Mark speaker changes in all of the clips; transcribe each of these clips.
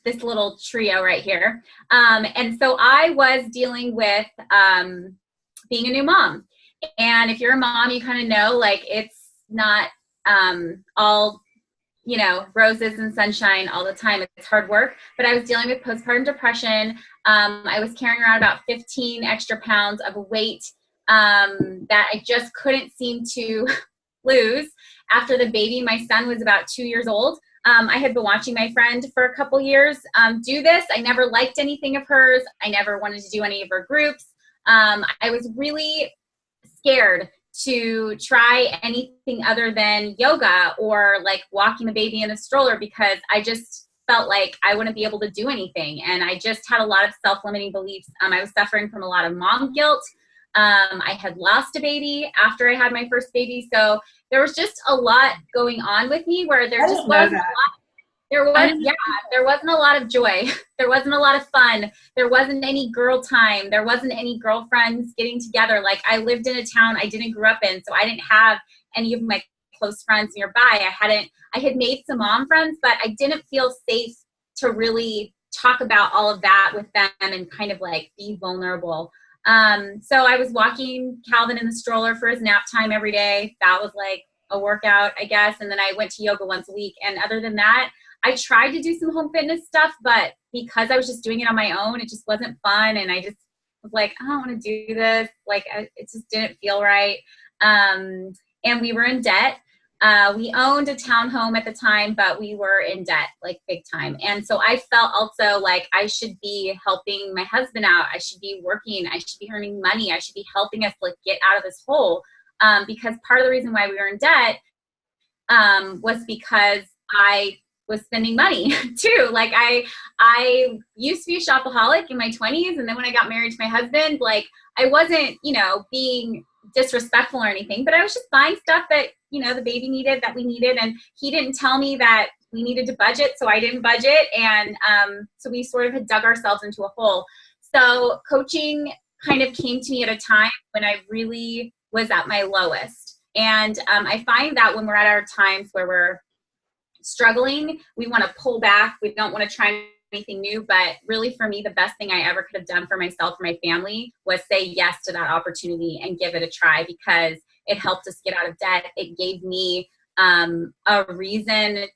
Speaker 1: this little trio right here. And so I was dealing with being a new mom. And if you're a mom, you kind of know like it's not all, you know, roses and sunshine all the time. It's hard work. But I was dealing with postpartum depression. I was carrying around about 15 extra pounds of weight that I just couldn't seem to lose. After the baby, my son was about 2 years old. I had been watching my friend for a couple years do this. I never liked anything of hers. I never wanted to do any of her groups. I was really scared to try anything other than yoga or like walking the baby in a stroller because I just felt like I wouldn't be able to do anything. And I just had a lot of self-limiting beliefs. I was suffering from a lot of mom guilt. I had lost a baby after I had my first baby. So there was just a lot going on with me where there just wasn't a lot. There wasn't a lot of joy. There wasn't a lot of fun. There wasn't any girl time. There wasn't any girlfriends getting together. Like I lived in a town I didn't grow up in, so I didn't have any of my close friends nearby. I had made some mom friends, but I didn't feel safe to really talk about all of that with them and kind of like be vulnerable. So I was walking Calvin in the stroller for his nap time every day. That was like a workout, I guess. And then I went to yoga once a week. And other than that, I tried to do some home fitness stuff, but because I was just doing it on my own, it just wasn't fun. And I just was like, I don't want to do this. Like, it just didn't feel right. And we were in debt. We owned a townhome at the time, but we were in debt, like big time. And so I felt also like I should be helping my husband out. I should be working. I should be earning money. I should be helping us like get out of this hole. Because part of the reason why we were in debt was because I was spending money too. Like I used to be a shopaholic in my 20s. And then when I got married to my husband, like I wasn't, you know, being disrespectful or anything, but I was just buying stuff that, you know, the baby needed, that we needed. And he didn't tell me that we needed to budget. So I didn't budget. And so we sort of had dug ourselves into a hole. So coaching kind of came to me at a time when I really was at my lowest. And I find that when we're at our times where we're struggling, we want to pull back. We don't want to try anything new. But really, for me, the best thing I ever could have done for myself, for my family, was say yes to that opportunity and give it a try, because it helped us get out of debt. It gave me a reason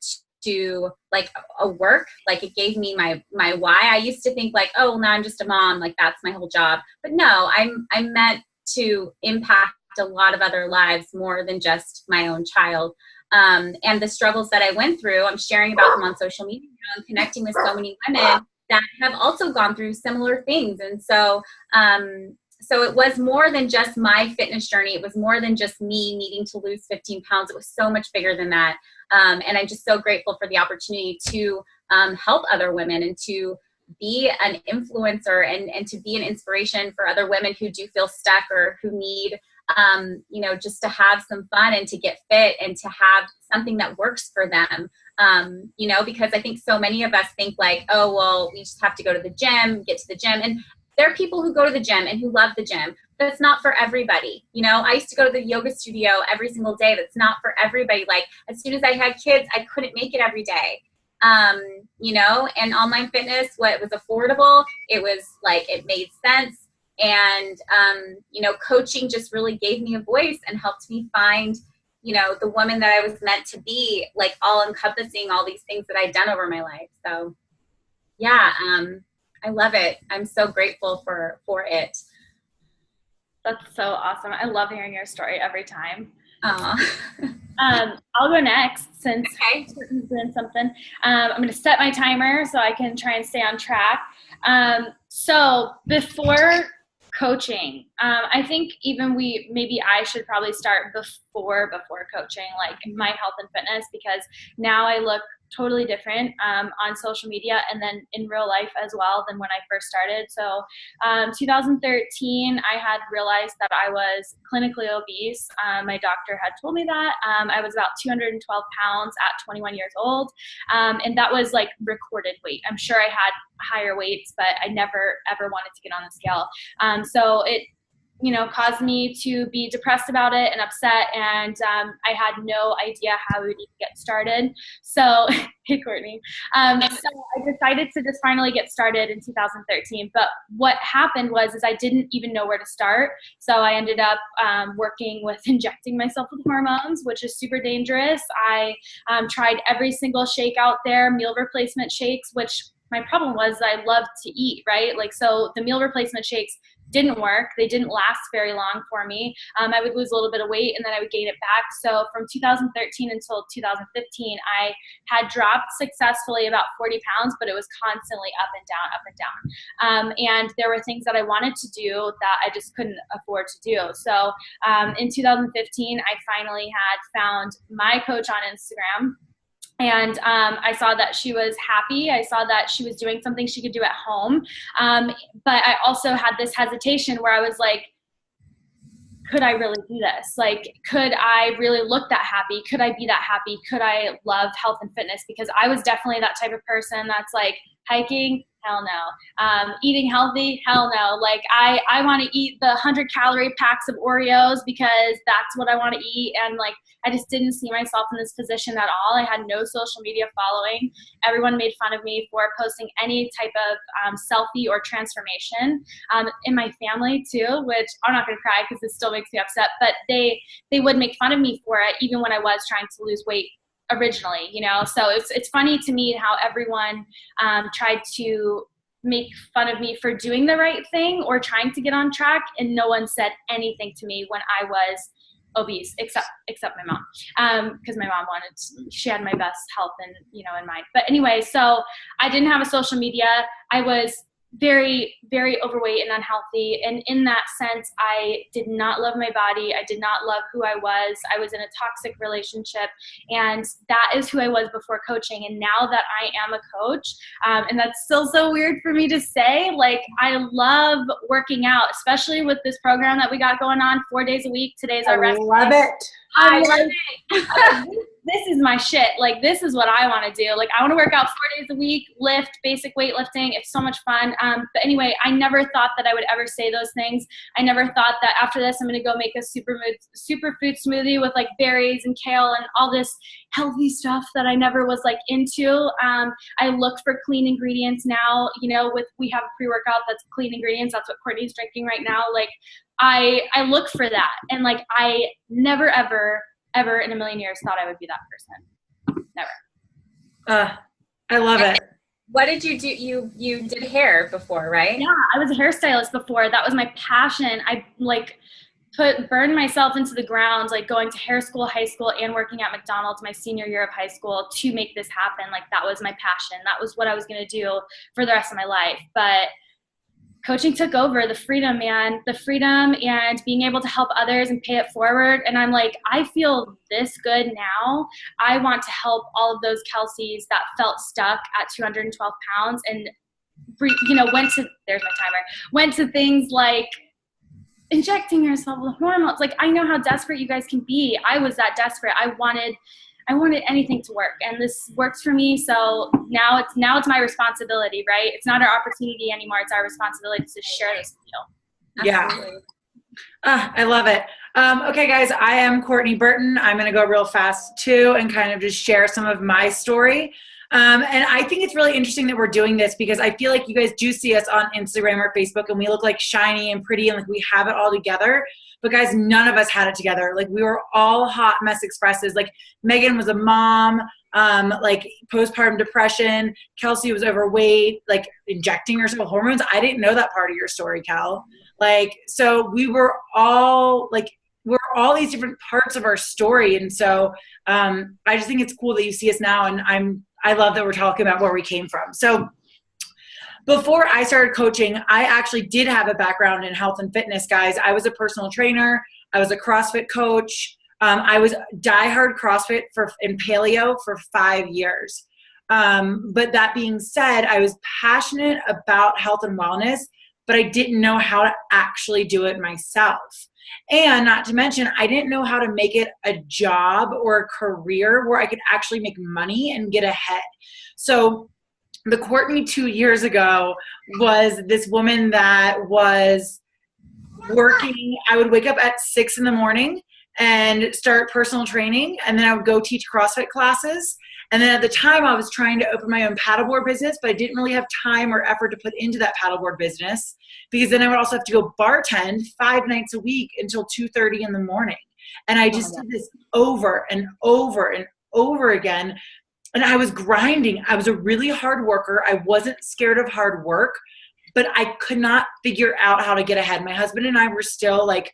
Speaker 1: to like a work. Like it gave me my why. I used to think like, oh, well, now I'm just a mom. Like that's my whole job. But no, I'm meant to impact a lot of other lives more than just my own child. And the struggles that I went through, I'm sharing about them on social media and connecting with so many women that have also gone through similar things. And so, so it was more than just my fitness journey. It was more than just me needing to lose 15 pounds. It was so much bigger than that. And I'm just so grateful for the opportunity to help other women and to be an influencer and to be an inspiration for other women who do feel stuck or who need you know, just to have some fun and to get fit and to have something that works for them. You know, because I think so many of us think like, oh, well, we just have to go to the gym, get to the gym. And there are people who go to the gym and who love the gym. That's not for everybody. You know, I used to go to the yoga studio every single day. That's not for everybody. Like as soon as I had kids, I couldn't make it every day. You know, and online fitness, what was affordable, it was like, it made sense. And, you know, coaching just really gave me a voice and helped me find, you know, the woman that I was meant to be, like all encompassing all these things that I'd done over my life. So yeah, I love it. I'm so grateful for it.
Speaker 2: That's so awesome. I love hearing your story every time.
Speaker 1: Oh.
Speaker 2: I'll go next since
Speaker 1: Okay.
Speaker 2: Courtney's doing something. I'm going to set my timer so I can try and stay on track. So before coaching, I think even maybe I should probably start before coaching, like my health and fitness, because now I look totally different on social media and then in real life as well than when I first started. So 2013, I had realized that I was clinically obese. My doctor had told me that. I was about 212 pounds at 21 years old. And that was like recorded weight. I'm sure I had higher weights, but I never ever wanted to get on the scale. So it caused me to be depressed about it and upset. And I had no idea how we would even get started. So, hey, Courtney. So I decided to just finally get started in 2013. But what happened is I didn't even know where to start. So I ended up working with injecting myself with hormones, which is super dangerous. I tried every single shake out there, meal replacement shakes, which my problem was I loved to eat, right? Like, so the meal replacement shakes didn't work. They didn't last very long for me. I would lose a little bit of weight and then I would gain it back. So from 2013 until 2015, I had dropped successfully about 40 pounds, but it was constantly up and down, up and down. And there were things that I wanted to do that I just couldn't afford to do. So in 2015, I finally had found my coach on Instagram. And I saw that she was happy. I saw that she was doing something she could do at home. But I also had this hesitation where I was like, could I really do this? Like, could I really look that happy? Could I be that happy? Could I love health and fitness? Because I was definitely that type of person that's like, hiking, hell no. Eating healthy, hell no. Like, I want to eat the 100-calorie packs of Oreos because that's what I want to eat. And like, I just didn't see myself in this position at all. I had no social media following. Everyone made fun of me for posting any type of selfie or transformation. In my family too, which I'm not going to cry because this still makes me upset, but they would make fun of me for it even when I was trying to lose weight originally, so it's funny to me how everyone tried to make fun of me for doing the right thing or trying to get on track, and no one said anything to me when I was obese, except my mom, because my mom she had my best health and in mind. But anyway, so I didn't have a social media. I was very, very overweight and unhealthy. And in that sense, I did not love my body. I did not love who I was. I was in a toxic relationship. And that is who I was before coaching. And now that I am a coach, and that's still so weird for me to say, like, I love working out, especially with this program that we got going on 4 days a week. Today's our rest.
Speaker 3: I love it.
Speaker 2: I love it. This is my shit. Like, this is what I want to do. Like, I want to work out 4 days a week, lift, basic weightlifting. It's so much fun. But anyway, I never thought that I would ever say those things. I never thought that after this, I'm going to go make a superfood smoothie with like berries and kale and all this healthy stuff that I never was like into. I look for clean ingredients now, we have a pre-workout that's clean ingredients. That's what Courtney's drinking right now. Like, I look for that. And like, I never, ever in a million years thought I would be that person. Never.
Speaker 3: I love it.
Speaker 1: What did you do? You did hair before, right?
Speaker 2: Yeah, I was a hairstylist before. That was my passion. I like burned myself into the ground, like going to hair school, high school, and working at McDonald's my senior year of high school to make this happen. Like, that was my passion. That was what I was going to do for the rest of my life. But coaching took over. The freedom, man, the freedom and being able to help others and pay it forward. And I'm like, I feel this good now. I want to help all of those Kelseys that felt stuck at 212 pounds and, went to things like injecting yourself with hormones. Like, I know how desperate you guys can be. I was that desperate. I wanted anything to work, and this works for me. So now it's my responsibility, right? It's not our opportunity anymore. It's our responsibility to share this with you.
Speaker 3: Yeah. I love it. Okay, guys, I am Courtney Burton. I'm going to go real fast too and kind of just share some of my story. And I think it's really interesting that we're doing this because I feel like you guys do see us on Instagram or Facebook and we look like shiny and pretty and like we have it all together. But guys, none of us had it together. Like, we were all hot mess expresses. Like, Megan was a mom, like postpartum depression. Kelsey was overweight, like injecting herself with hormones. I didn't know that part of your story, Cal. Like, so we were all like, we're all these different parts of our story. And so I just think it's cool that you see us now. And I love that we're talking about where we came from. So before I started coaching, I actually did have a background in health and fitness, guys. I was a personal trainer. I was a CrossFit coach. I was diehard CrossFit in paleo for 5 years. But that being said, I was passionate about health and wellness, but I didn't know how to actually do it myself. And not to mention, I didn't know how to make it a job or a career where I could actually make money and get ahead. So the Courtney 2 years ago was this woman that was working. I would wake up at 6 a.m. and start personal training. And then I would go teach CrossFit classes. And then at the time I was trying to open my own paddleboard business, but I didn't really have time or effort to put into that paddleboard business, because then I would also have to go bartend 5 nights a week until 2:30 in the morning. And I just did this over and over and over again. And I was grinding. I was a really hard worker. I wasn't scared of hard work, but I could not figure out how to get ahead. My husband and I were still like,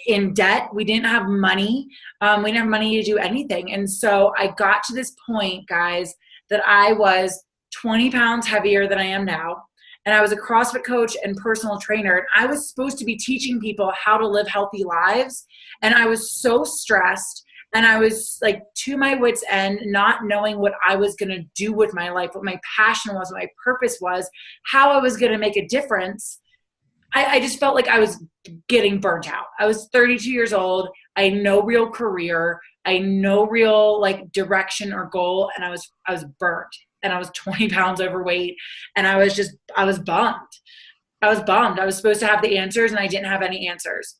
Speaker 3: in debt. We didn't have money. We didn't have money to do anything. And so I got to this point, guys, that I was 20 pounds heavier than I am now. And I was a CrossFit coach and personal trainer. And I was supposed to be teaching people how to live healthy lives. And I was so stressed. And I was like to my wit's end, not knowing what I was going to do with my life, what my passion was, what my purpose was, how I was going to make a difference. I just felt like I was getting burnt out. I was 32 years old. I had no real career. I had no real like direction or goal. And I was burnt, and I was 20 pounds overweight. And I was bummed. I was supposed to have the answers, and I didn't have any answers.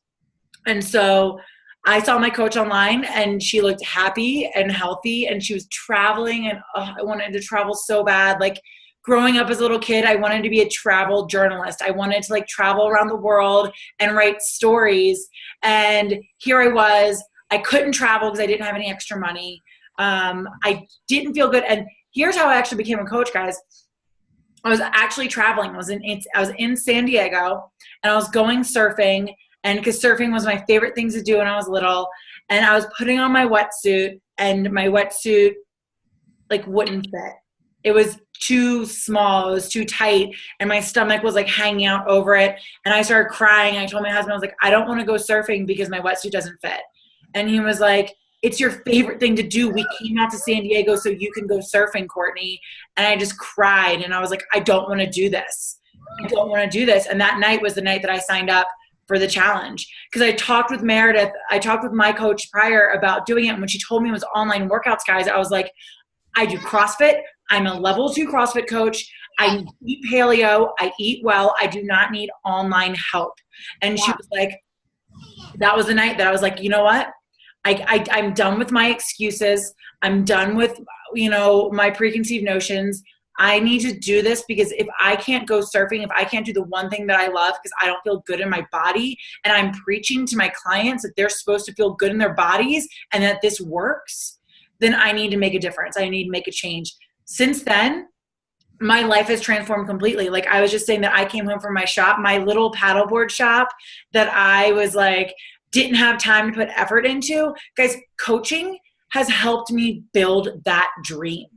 Speaker 3: And so I saw my coach online, and she looked happy and healthy, and she was traveling, and I wanted to travel so bad. Like, growing up as a little kid, I wanted to be a travel journalist. I wanted to like travel around the world and write stories. And here I was. I couldn't travel because I didn't have any extra money. I didn't feel good. And here's how I actually became a coach, guys. I was actually traveling. I was in San Diego, and I was going surfing. And because surfing was my favorite things to do when I was little. And I was putting on my wetsuit, and my wetsuit like wouldn't fit. It was too small. It was too tight. And my stomach was like hanging out over it. And I started crying. I told my husband, I was like, I don't want to go surfing because my wetsuit doesn't fit. And he was like, it's your favorite thing to do. We came out to San Diego so you can go surfing, Courtney. And I just cried. And I was like, I don't want to do this. I don't want to do this. And that night was the night that I signed up for the challenge. Because I talked with Meredith. I talked with my coach prior about doing it. And when she told me it was online workouts, guys, I was like, I do CrossFit. I'm a level 2 CrossFit coach. I eat paleo. I eat well. I do not need online help. And she was like, that was the night that I was like, you know what? I'm done with my excuses. I'm done with, my preconceived notions. I need to do this, because if I can't go surfing, if I can't do the one thing that I love because I don't feel good in my body, and I'm preaching to my clients that they're supposed to feel good in their bodies and that this works, then I need to make a difference. I need to make a change. Since then, my life has transformed completely. Like, I was just saying that I came home from my shop, my little paddleboard shop that I was like, didn't have time to put effort into. Guys, coaching has helped me build that dream.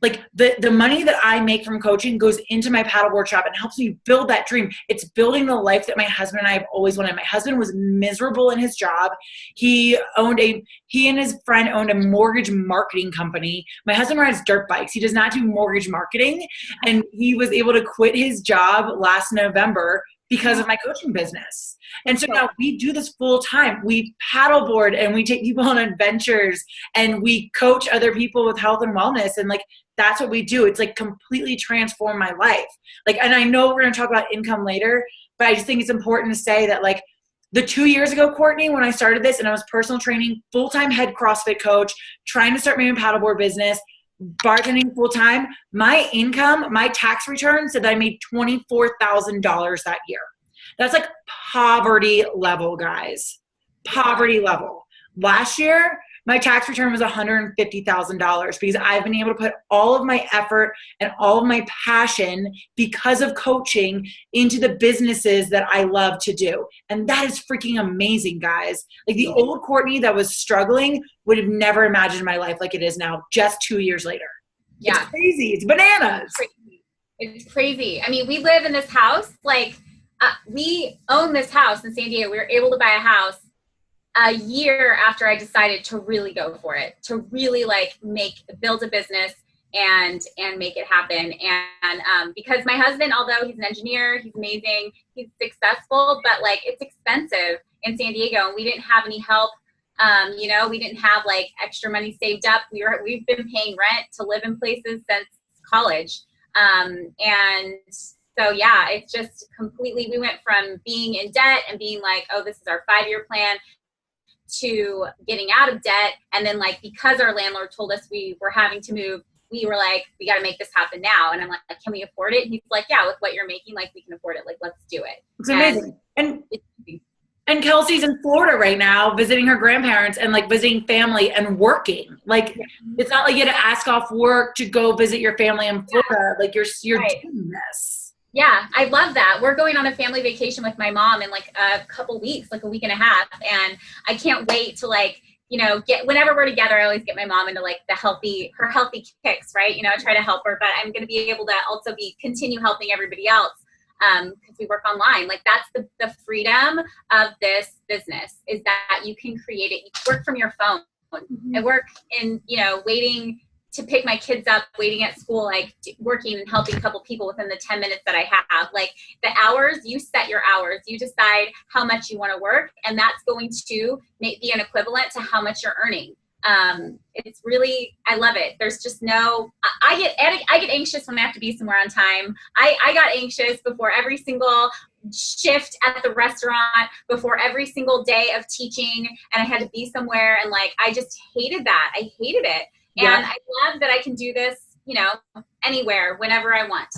Speaker 3: Like, the money that I make from coaching goes into my paddleboard shop and helps me build that dream. It's building the life that my husband and I have always wanted. My husband was miserable in his job. He and his friend owned a mortgage marketing company. My husband rides dirt bikes. He does not do mortgage marketing. And he was able to quit his job last November because of my coaching business. And so now we do this full time. We paddleboard, and we take people on adventures, and we coach other people with health and wellness. And like, that's what we do. It's like completely transformed my life. Like, and I know we're going to talk about income later, but I just think it's important to say that like the 2 years ago, Courtney, when I started this and I was personal training, full-time head CrossFit coach, trying to start my own paddleboard business, bartending full-time, my income, my tax return said that I made $24,000 that year. That's like poverty level, guys. Poverty level. Last year, my tax return was $150,000 because I've been able to put all of my effort and all of my passion because of coaching into the businesses that I love to do. And that is freaking amazing, guys. Like, the old Courtney that was struggling would have never imagined my life like it is now, just 2 years later. Yeah. It's crazy. It's bananas.
Speaker 1: It's crazy. I mean, we live in this house. Like, we own this house in San Diego. We were able to buy a house a year after I decided to really go for it, to really like build a business and make it happen. And because my husband, although he's an engineer, he's amazing, he's successful, but like, it's expensive in San Diego, and we didn't have any help. We didn't have like extra money saved up. We've been paying rent to live in places since college. And so yeah, it's just completely, we went from being in debt and being like, oh, this is our 5-year plan, to getting out of debt. And then like, because our landlord told us we were having to move, we were like, we got to make this happen now. And I'm like, can we afford it? And he's like, yeah, with what you're making, like we can afford it. Like, let's do it.
Speaker 3: It's amazing. And Kelsey's in Florida right now visiting her grandparents and like visiting family and working. Like, it's not like you had to ask off work to go visit your family in Florida. Like you're doing this.
Speaker 1: Yeah, I love that. We're going on a family vacation with my mom in like a couple weeks, like a week and a half. And I can't wait to like, get, whenever we're together, I always get my mom into like her healthy kicks, right? I try to help her, but I'm going to be able to also continue helping everybody else. Because we work online. Like that's the freedom of this business, is that you can create it. You work from your phone. I work in, waiting to pick my kids up, waiting at school, like working and helping a couple people within the 10 minutes that I have. Like the hours, you set your hours. You decide how much you want to work, and that's going to be an equivalent to how much you're earning. It's really, I love it. There's just no, I get anxious when I have to be somewhere on time. I got anxious before every single shift at the restaurant, before every single day of teaching, and I had to be somewhere, and like, I just hated that. I hated it. Yeah. And I love that I can do this, anywhere, whenever I want.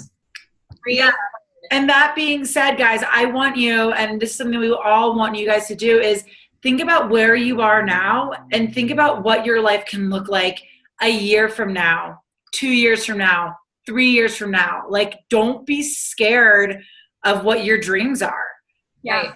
Speaker 3: Yeah. And that being said, guys, I want you, and this is something we all want you guys to do, is think about where you are now and think about what your life can look like a year from now, 2 years from now, 3 years from now. Like, don't be scared of what your dreams are.
Speaker 2: Yeah. Right?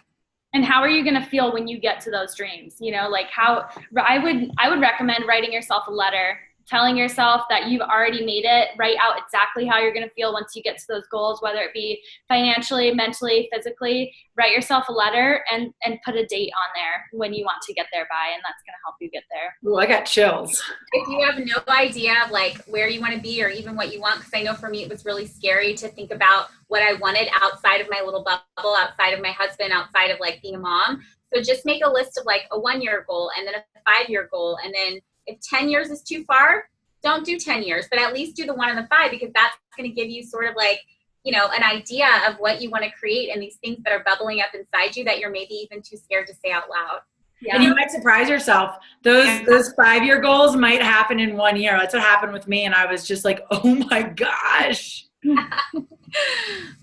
Speaker 2: And how are you going to feel when you get to those dreams? Like how I would recommend writing yourself a letter, telling yourself that you've already made it, write out exactly how you're going to feel once you get to those goals, whether it be financially, mentally, physically. Write yourself a letter and put a date on there when you want to get there by, and that's going to help you get there.
Speaker 3: Well, I got chills.
Speaker 1: If you have no idea of like where you want to be or even what you want, because I know for me it was really scary to think about what I wanted outside of my little bubble, outside of my husband, outside of like being a mom. So just make a list of like a 1-year goal and then a 5-year goal, and then if 10 years is too far, don't do 10 years, but at least do the 1 and the 5, because that's going to give you sort of like, an idea of what you want to create and these things that are bubbling up inside you that you're maybe even too scared to say out loud.
Speaker 3: Yeah. And you might surprise yourself. Those 5-year goals might happen in 1 year. That's what happened with me. And I was just like, oh my gosh.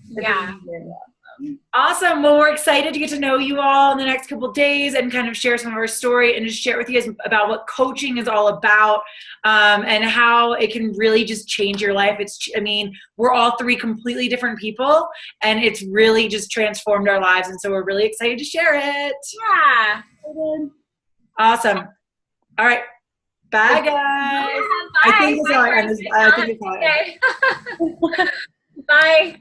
Speaker 1: Yeah.
Speaker 3: Awesome. Well, we're excited to get to know you all in the next couple of days and kind of share some of our story and just share with you guys about what coaching is all about, and how it can really just change your life. We're all 3 completely different people, and it's really just transformed our lives. And so we're really excited to share it.
Speaker 1: Yeah.
Speaker 3: Awesome. All right. Bye, guys.
Speaker 1: Bye.
Speaker 3: I think it's all right.
Speaker 1: Bye.